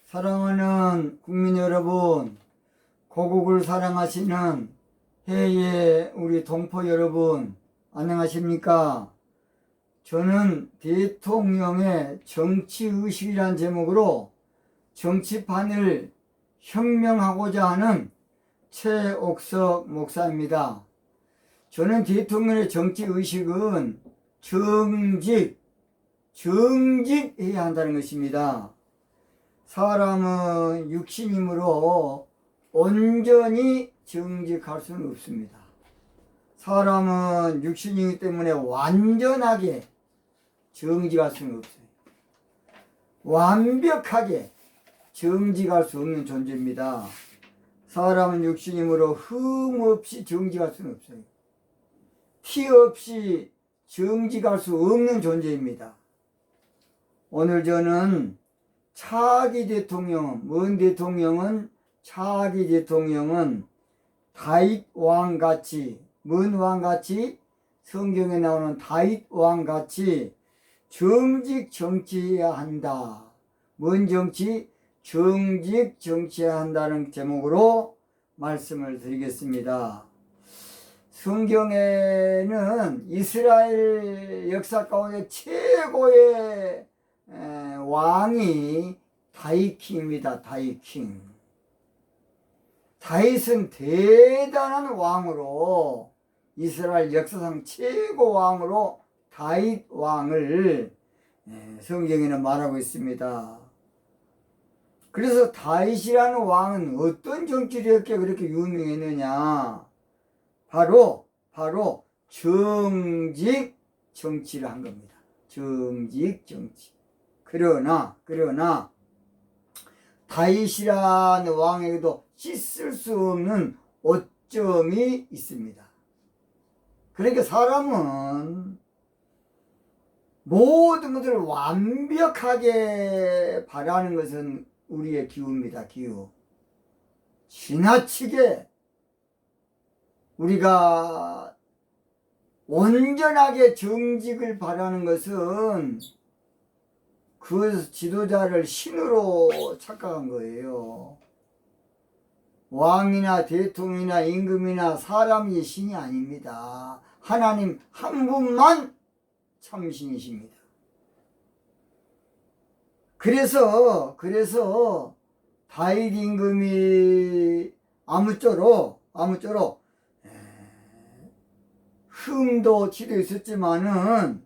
사랑하는 국민 여러분, 고국을 사랑하시는 해외 우리 동포 여러분, 안녕하십니까? 저는 대통령의 정치의식이란 제목으로 정치판을 혁명하고자 하는 최옥석 목사입니다. 저는 대통령의 정치의식은 정직해야 한다는 것입니다. 사람은 육신이므로 온전히 정직할 수는 없습니다. 사람은 육신이기 때문에 완전하게 정직할 수는 없어요. 완벽하게 정직할 수 없는 존재입니다. 사람은 육신이므로 흠없이 정직할 수는 없어요. 티 없이 정직할 수 없는 존재입니다. 오늘 저는 차기 대통령은, 차기 대통령은 다윗 왕같이, 뭔 왕같이? 성경에 나오는 다윗 왕같이 정직 정치해야 한다. 뭔 정치? 정직 정치해야 한다는 제목으로 말씀을 드리겠습니다. 성경에는 이스라엘 역사 가운데 최고의 왕이 다윗킹입니다. 다윗킹. 다윗은 대단한 왕으로, 이스라엘 역사상 최고 왕으로 다윗 왕을 성경에는 말하고 있습니다. 그래서 다윗이라는 왕은 어떤 정치를 했기에 그렇게 유명했느냐? 바로 정직 정치를 한 겁니다. 정직 정치. 그러나 다윗이라는 왕에게도 씻을 수 없는 오점이 있습니다. 그러니까 사람은 모든 것을 완벽하게 바라는 것은 우리의 기우입니다. 기우. 지나치게 우리가 온전하게 정직을 바라는 것은 그 지도자를 신으로 착각한 거예요. 왕이나 대통령이나 임금이나 사람이 신이 아닙니다. 하나님 한 분만 참신이십니다. 그래서 다윗 임금이 아무쪼록 흠도 티도 있었지만은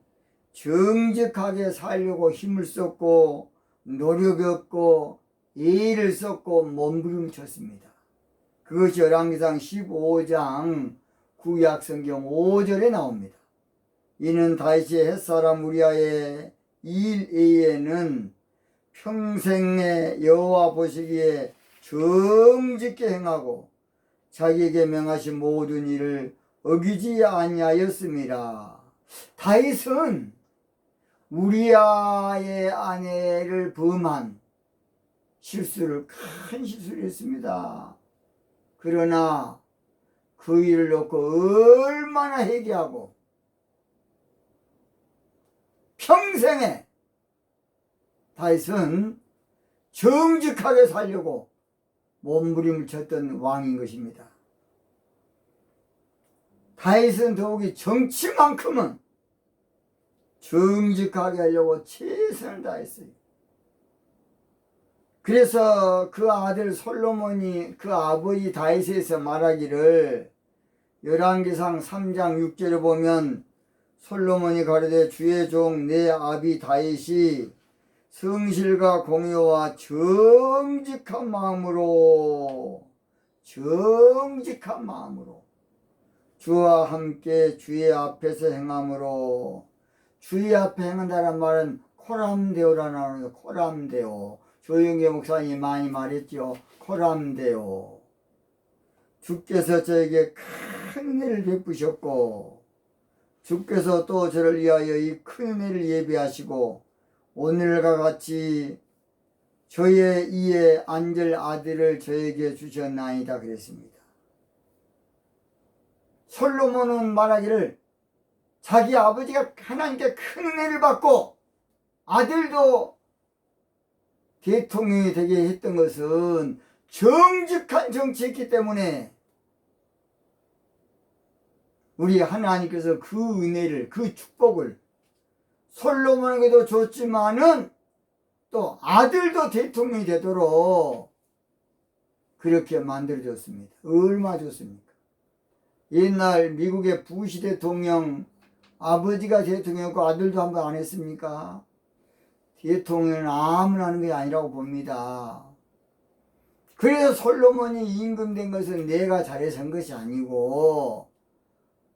정직하게 살려고 힘을 썼고 노력했고 애를 썼고 몸부림쳤습니다. 그것이 열왕기상 15장 구약성경 5절에 나옵니다. 이는 다윗이 햇사람 우리아의 일에는 평생에 여호와 보시기에 정직게 행하고 자기에게 명하신 모든 일을 어기지 아니하였음이라. 다윗은 우리아의 아내를 범한 큰 실수를 했습니다. 그러나 그 일을 놓고 얼마나 회개하고 평생에 다윗은 정직하게 살려고 몸부림을 쳤던 왕인 것입니다. 다윗은 더욱이 정치만큼은 정직하게 하려고 최선을 다했어요. 그래서 그 아들 솔로몬이 그 아버지 다윗에서 말하기를 열왕기상 3장 6절에 보면 솔로몬이 가로되 주의 종 내 아비 다윗이 성실과 공의와 정직한 마음으로 주와 함께 주의 앞에서 행함으로, 주의 앞에 행한다는 말은 코람데오라는 말이에요. 코람데오. 조영계 목사님이 많이 말했죠. 코람데오. 주께서 저에게 큰 은혜를 베푸셨고 주께서 또 저를 위하여 이 큰 은혜를 예비하시고 오늘과 같이 저의 이에 앉을 아들을 저에게 주셨나이다 그랬습니다. 솔로몬은 말하기를 자기 아버지가 하나님께 큰 은혜를 받고 아들도 대통령이 되게 했던 것은 정직한 정치였기 때문에 우리 하나님께서 그 은혜를, 그 축복을 솔로몬에게도 줬지만은 또 아들도 대통령이 되도록 그렇게 만들어줬습니다. 얼마나 좋습니까? 옛날 미국의 부시 대통령 아버지가 대통령이었고 아들도 한 번 안 했습니까? 대통령은 아무나 하는 게 아니라고 봅니다. 그래서 솔로몬이 임금된 것은 내가 잘해서 한 것이 아니고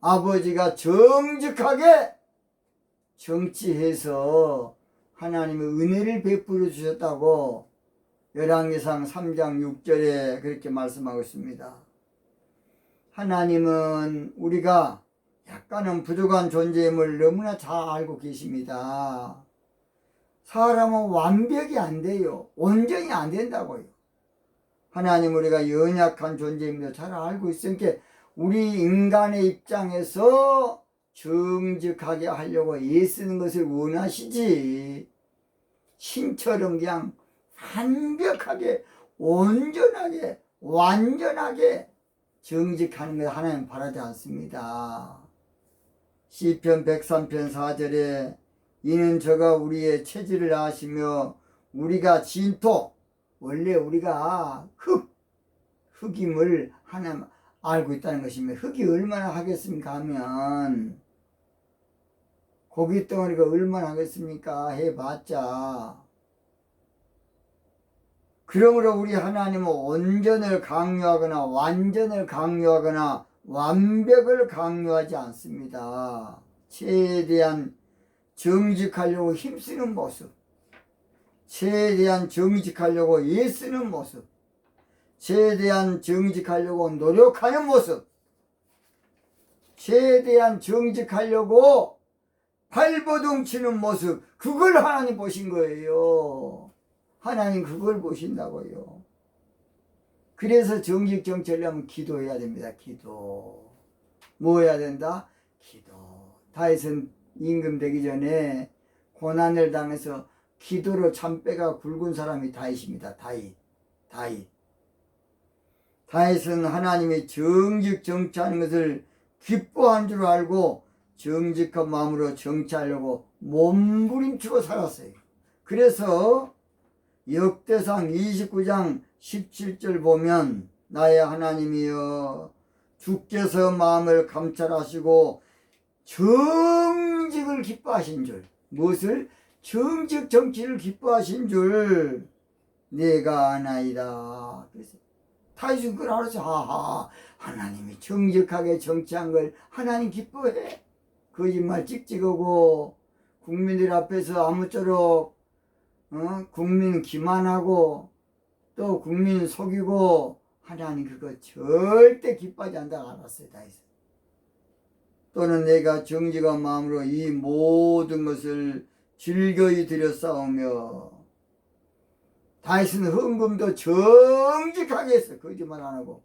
아버지가 정직하게 정치해서 하나님의 은혜를 베풀어 주셨다고 열왕기상 3장 6절에 그렇게 말씀하고 있습니다. 하나님은 우리가 약간은 부족한 존재임을 너무나 잘 알고 계십니다. 사람은 완벽이 안 돼요. 온전히 안 된다고요. 하나님 우리가 연약한 존재임을 잘 알고 있으니까 우리 인간의 입장에서 정직하게 하려고 애쓰는 것을 원하시지 신처럼 그냥 완벽하게 온전하게 완전하게 정직하는 걸 하나님 바라지 않습니다. 시편 103편 4절에 이는 저가 우리의 체질을 아시며 우리가 진토 원래 우리가 흙임을 하나님 알고 있다는 것입니다. 흙이 얼마나 하겠습니까 하면 고기 덩어리가 얼마나 하겠습니까 해봤자. 그러므로 우리 하나님은 온전을 강요하거나 완전을 강요하거나 완벽을 강요하지 않습니다. 최대한 정직하려고 힘쓰는 모습, 최대한 정직하려고 애쓰는 모습, 최대한 정직하려고 노력하는 모습, 최대한 정직하려고 발버둥 치는 모습, 그걸 하나님 보신 거예요. 하나님 그걸 보신다고요. 그래서 정직 정치하려면 기도해야 됩니다. 기도. 뭐 해야 된다? 기도. 다윗은 임금 되기 전에 고난을 당해서 기도로 참배가 굵은 사람이 다윗입니다. 다윗은 하나님의 정직 정치하는 것을 기뻐한 줄 알고 정직한 마음으로 정치하려고 몸부림치고 살았어요. 그래서 역대상 29장 17절 보면 나의 하나님이여 주께서 마음을 감찰하시고 정직을 기뻐하신 줄 무엇을? 정직 정치를 기뻐하신 줄 내가 아나이다. 그래서 다윗은 그걸 알아서 하하 하나님이 정직하게 정치한 걸 하나님 기뻐해. 거짓말 찍찍하고 국민들 앞에서 아무쪼록 국민 기만하고 또 국민 속이고 하나님 그거 절대 기뻐하지 않다고 알았어요. 다윗은. 또는 내가 정직한 마음으로 이 모든 것을 즐거이 드렸사오며 다윗은 헌금도 정직하게 했어. 거짓말 안 하고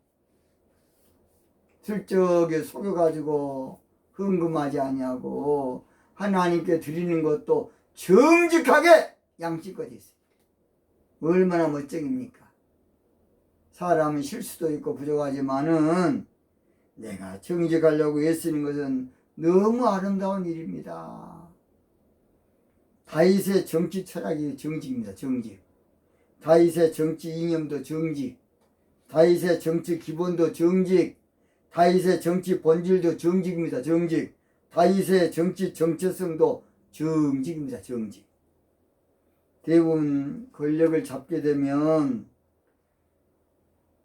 슬쩍에 속여가지고 헌금하지 아니하고 하나님께 드리는 것도 정직하게 양심껏 했어요. 얼마나 멋쟁입니까? 사람은 실수도 있고 부족하지만은 내가 정직하려고 애쓰는 것은 너무 아름다운 일입니다. 다윗의 정치 철학이 정직입니다. 정직. 다윗의 정치 이념도 정직. 다윗의 정치 기본도 정직. 다윗의 정치 본질도 정직입니다. 정직. 다윗의 정치 정체성도 정직입니다. 정직. 대부분 권력을 잡게 되면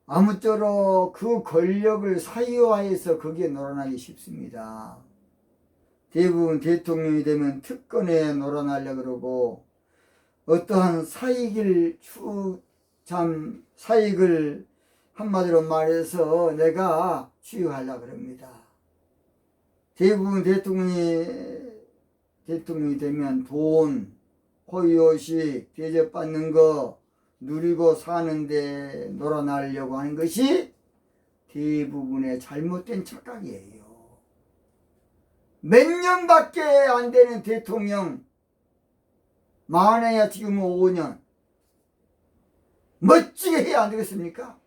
아무쪼록 그 권력을 사유화해서 거기에 놀아나기 쉽습니다. 대부분 대통령이 되면 특권에 놀아나려고 그러고 어떠한 사익을 한마디로 말해서 내가 취유하려고 그럽니다. 대부분 대통령이 되면 돈, 호의호식, 대접받는 거 누리고 사는데 놀아나려고 하는 것이 대부분의 잘못된 착각이에요. 몇 년밖에 안 되는 대통령, 많아야 지금 5년, 멋지게 해야 안 되겠습니까?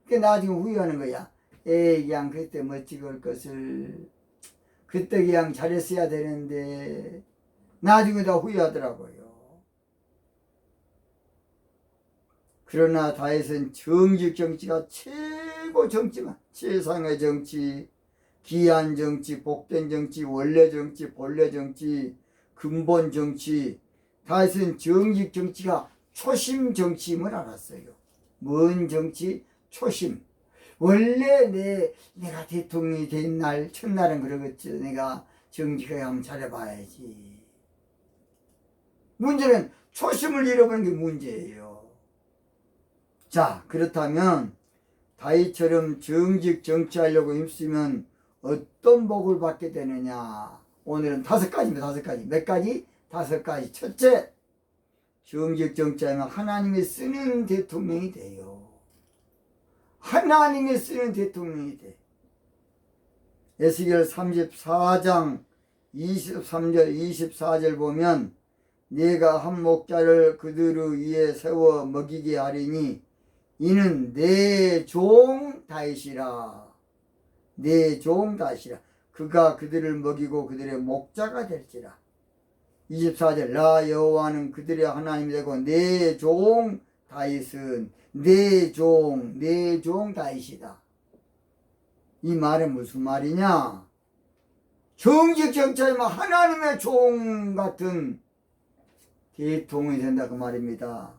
그게 나중에 후회하는 거야. 에이, 그냥 그때 멋지게 할 것을 그때 그냥 잘했어야 되는데 나중에 다 후회하더라고요. 그러나 다윗은 정직 정치가 최고 정치만, 최상의 정치, 귀한 정치, 복된 정치, 원래 정치, 본래 정치, 근본 정치. 다윗은 정직 정치가 초심 정치임을 알았어요. 뭔 정치? 초심. 원래 내가 대통령이 된 날, 첫날은 그러겠죠. 내가 정직하게 한번 잘해봐야지. 문제는 초심을 잃어버린 게 문제예요. 자, 그렇다면 다윗처럼 정직 정치하려고 힘쓰면 어떤 복을 받게 되느냐? 오늘은 5가지입니다. 5가지. 몇 가지? 5가지. 첫째, 정직 정치하면 하나님이 쓰는 대통령이 돼요. 하나님이 쓰는 대통령이 돼. 에스겔 34장 23절 24절 보면 내가 한 목자를 그들 위에 세워 먹이게 하리니 이는 내 종 다윗이라. 내 종 다윗이라. 그가 그들을 먹이고 그들의 목자가 될지라. 24절 나 여호와는 그들의 하나님이 되고 내 종 다윗은 내 종 다윗이다. 이 말은 무슨 말이냐? 정직 정치하면 하나님의 종 같은 대통령이 된다 그 말입니다.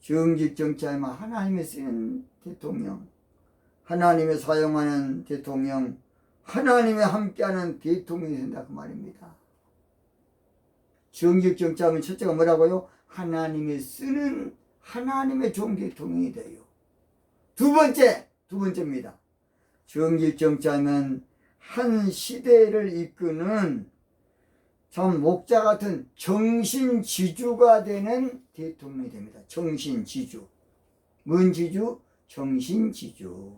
정직 정치하면 하나님이 쓰는 대통령, 하나님이 사용하는 대통령, 하나님이 함께하는 대통령이 된다 그 말입니다. 정직 정치하면 첫째가 뭐라고요? 하나님이 쓰는 하나님의 종 대통령이 돼요. 두 번째입니다. 정직 정치하면 한 시대를 이끄는 참 목자 같은 정신지주가 되는 대통령이 됩니다. 정신지주. 뭔 지주? 정신지주.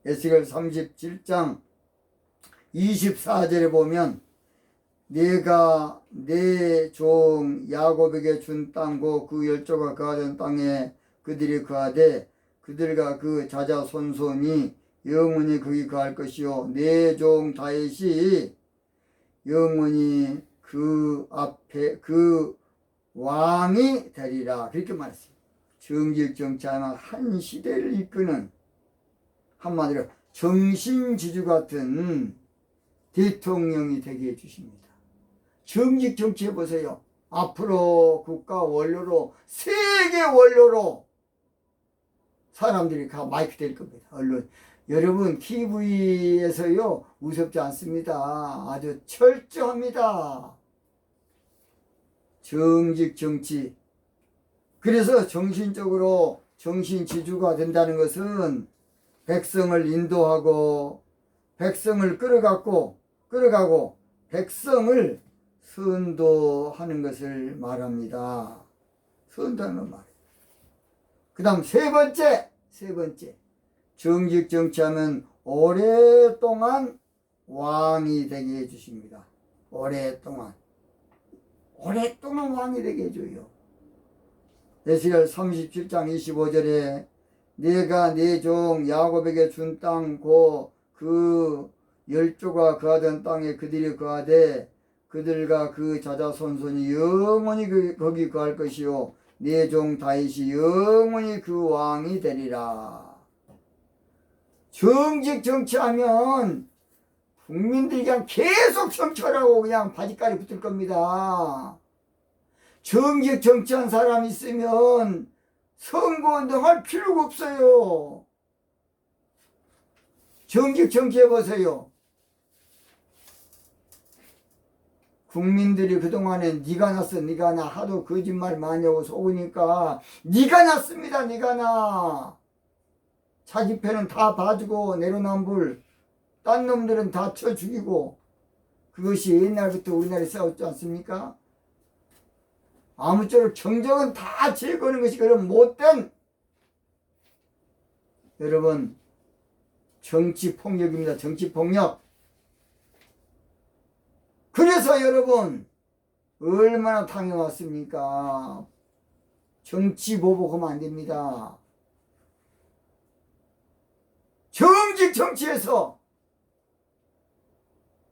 에스겔 37장 24절에 보면 내가 내 종 야곱에게 준 땅고 그 열조가 거하던 땅에 그들이 거하되 그들과 그 자자손손이 영원히 거기 거할 것이요 내 종 다윗이 영원히 그 앞에 그 왕이 되리라. 그렇게 말했어요. 정직 정치하면 한 시대를 이끄는 한마디로 정신지주 같은 대통령이 되게 해주십니다. 정직 정치해 보세요. 앞으로 국가 원로로 세계 원로로 사람들이 다 마이크 될 겁니다. 언론. 여러분 TV에서요 무섭지 않습니다. 아주 철저합니다. 정직 정치. 그래서 정신적으로 정신지주가 된다는 것은 백성을 인도하고 백성을 끌어가고 백성을 선도하는 것을 말합니다. 선도하는 말. 그 다음 세 번째. 정직 정치하면 오랫동안 왕이 되게 해주십니다. 오랫동안 왕이 되게 해줘요. 에스겔 37장 25절에 내가 내 종 야곱에게 준 땅 고 그 열조가 거하던 땅에 그들이 거하되 그들과 그 자자손손이 영원히 거기 거할 것이요 내 종 다윗이 영원히 그 왕이 되리라. 정직 정치하면 국민들이 그냥 계속 정치하라고 그냥 바지가리 붙을 겁니다. 정직 정치한 사람 있으면 선거운동 할 필요가 없어요. 정직 정치해보세요. 국민들이 그동안에 네가 났어 네가 나 하도 거짓말 많이 하고 속으니까 네가 났습니다. 네가 나. 자기 편은 다 봐주고 내로남불 딴 놈들은 다 쳐 죽이고 그것이 옛날부터 우리나라에 싸웠지 않습니까? 아무쪼록 정적은 다 제거하는 것이 그런 못된 여러분 정치폭력입니다. 정치폭력. 그래서 여러분 얼마나 당해왔습니까? 정치 보복하면 안 됩니다. 정직 정치에서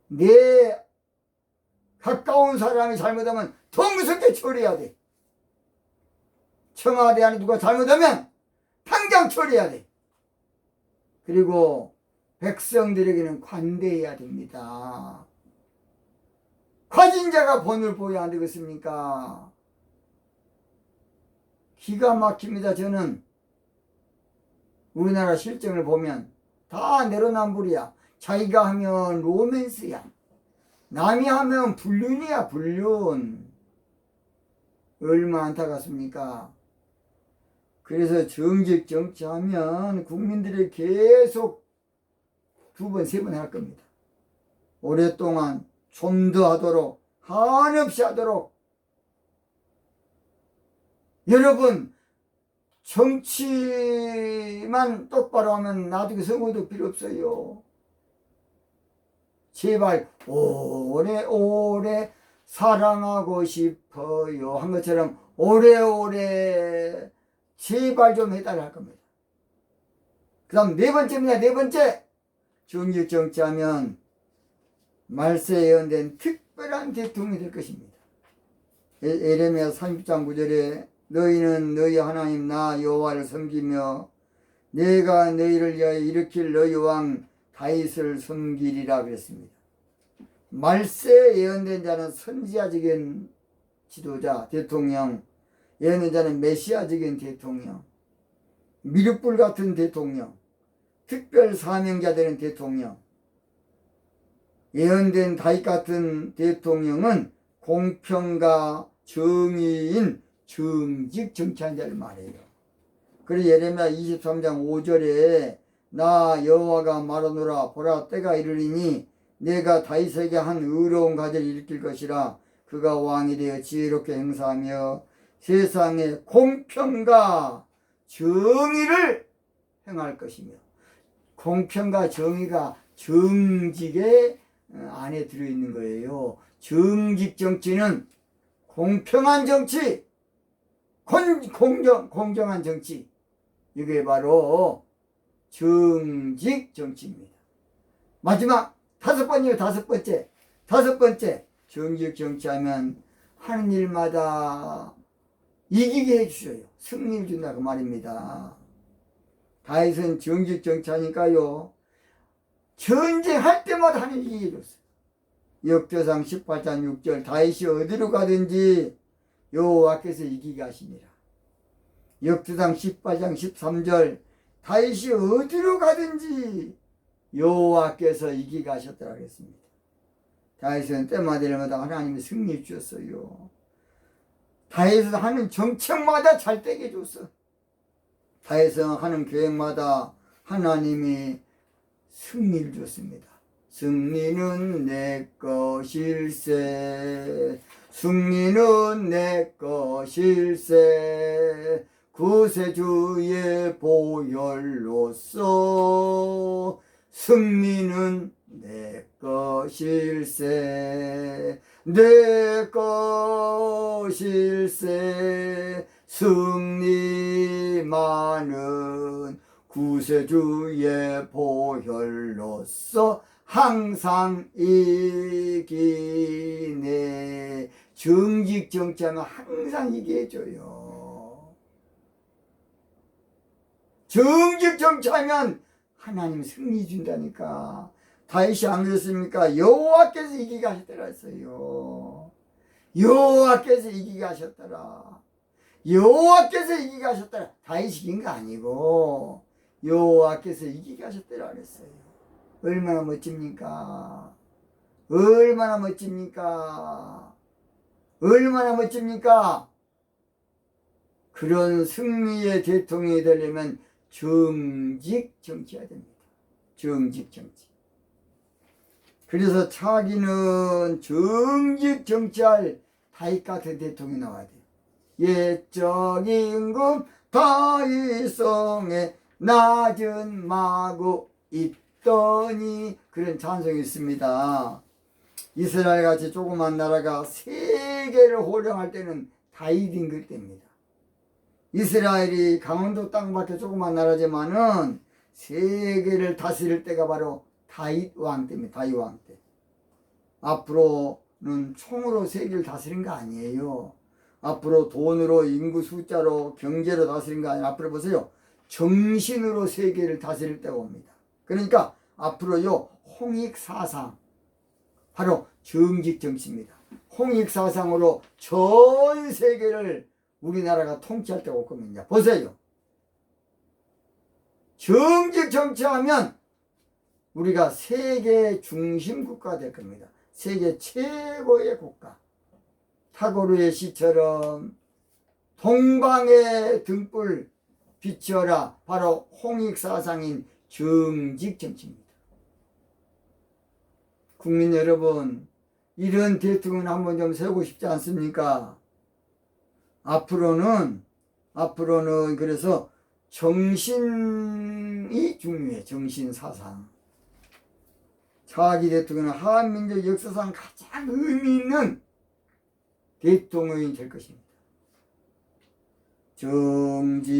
내 가까운 사람이 잘못하면 더 무섭게 처리해야 돼. 청와대 안에 누가 잘못하면 당장 처리해야 돼. 그리고 백성들에게는 관대해야 됩니다. 가진 자가 본을 보여야 안 되겠습니까? 기가 막힙니다. 저는 우리나라 실정을 보면 다 내로남불이야. 자기가 하면 로맨스야. 남이 하면 불륜이야, 불륜. 얼마나 안타깝습니까? 그래서 정직 정치하면 국민들이 계속 2번, 3번 할 겁니다. 오랫동안 좀 더 하도록, 한없이 하도록. 여러분, 정치만 똑바로 하면 나중에 선거도 필요 없어요. 제발 오래오래 사랑하고 싶어요 한 것처럼 오래오래 제발 좀 해달라 할 겁니다. 그 다음 4번째입니다. 4번째, 정직 정치하면 말세 예언된 특별한 대통령이 될 것입니다. 예레미야 30장 9절에 너희는 너희 하나님 나 여호와를 섬기며 내가 너희를 위하여 일으킬 너희 왕 다윗을 섬기리라 그랬습니다. 말세 예언된 자는 선지자적인 지도자, 대통령, 예언된 자는 메시아적인 대통령, 미륵불 같은 대통령, 특별 사명자 되는 대통령, 예언된 다윗 같은 대통령은 공평과 정의인 정직 정치한 자를 말해요. 그래서 예레미야 23장 5절에 나 여호와가 말하노라 보라 때가 이르리니 내가 다윗에게 한 의로운 가지를 일으킬 것이라 그가 왕이 되어 지혜롭게 행사하며 세상에 공평과 정의를 행할 것이며 공평과 정의가 정직의 안에 들어있는 거예요. 정직 정치는 공평한 정치, 공정한 정치, 이게 바로 정직 정치입니다. 마지막 5번째, 정직 정치하면 하는 일마다 이기게 해주셔요. 승리를 준다 그 말입니다. 다윗은 정직 정치하니까요 전쟁할 때마다 하는 일이 이기게 해줬어요. 역대상 18장 6절 다윗이 어디로 가든지 여호와께서 이기게 하시니라. 역대상 18장 13절 다윗이 어디로 가든지 여호와께서 이기게 하셨다고 하겠습니다. 다윗은 때마다 하나님이 승리 주셨어요. 다윗은 하는 정책마다 잘 되게 해줬어. 다윗은 하는 계획마다 하나님이 승리를 줬습니다. 승리는 내 것일세, 승리는 내 것일세, 구세주의 보혈로서 승리는 내 것일세, 내 것일세, 승리만은 구세주의 보혈로서 항상 이기네. 정직 정치하면 항상 이기게 해줘요. 정직 정치하면 하나님 승리 준다니까. 다윗이 안 그랬습니까? 여호와께서 이기게 하셨더라 했어요. 여호와께서 이기게 하셨더라. 여호와께서 이기게 하셨더라. 다윗이 이긴 거 아니고 여호와께서 이기게 하셨더라 그랬어요. 얼마나 멋집니까? 얼마나 멋집니까? 얼마나 멋집니까? 그런 승리의 대통령이 되려면 정직 정치해야 됩니다. 정직 정치. 그래서 차기는 정직 정치할 다윗 같은 대통령이 나와야 돼요. 옛적 임금 다윗성에 낮은 마구 있더니 그런 찬송이 있습니다. 이스라엘 같이 조그만 나라가 세계를 호령할 때는 다윗 임금 때입니다. 이스라엘이 강원도 땅밖에 조그만 나라지만은 세계를 다스릴 때가 바로 다윗 왕 때입니다. 다윗 왕 때. 앞으로는 총으로 세계를 다스린 거 아니에요. 앞으로 돈으로, 인구 숫자로, 경제로 다스린 거 아니에요. 앞으로 보세요. 정신으로 세계를 다스릴 때가 옵니다. 그러니까 앞으로요, 홍익사상, 바로 정직 정치입니다. 홍익사상으로 전 세계를 우리나라가 통치할 때가 올 겁니다. 보세요. 정직 정치하면 우리가 세계 중심 국가가 될 겁니다. 세계 최고의 국가. 타고르의 시처럼 동방의 등불 비춰라. 바로 홍익사상인 정직 정치입니다. 국민 여러분, 이런 대통령 한번 좀 세우고 싶지 않습니까? 앞으로는 그래서 정신이 중요해. 정신사상. 차기 대통령은 한민족 역사상 가장 의미 있는 대통령이 될 것입니다. 정직하기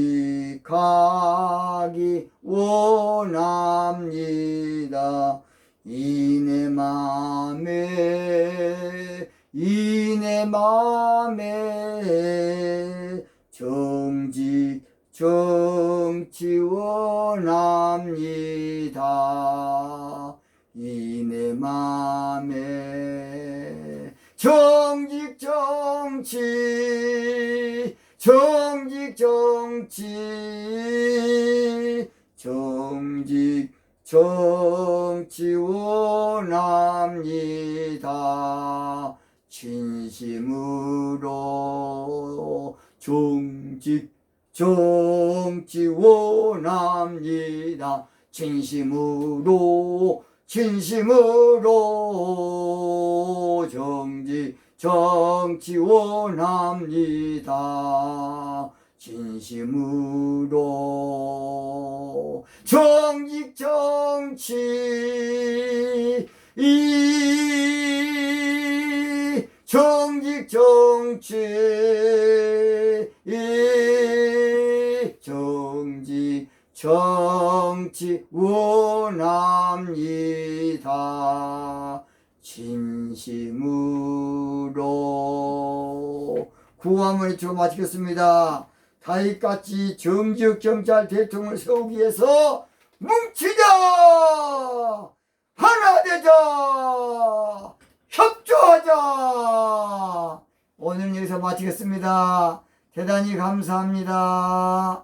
원합니다. 이내 맘에 정직 정치 원합니다. 이내 맘에 정직 정치 정직 정치 원합니다. 진심으로 정직 정치 원합니다. 진심으로 정직 정치 원합니다. 진심으로 정직 정치 정직 정치 원합니다. 진심으로 구호함을 외쳐 마치겠습니다. 다윗같이 정직 정치할 대통령을 세우기 위해서 뭉치자, 하나 되자, 협조하자. 오늘 여기서 마치겠습니다. 대단히 감사합니다.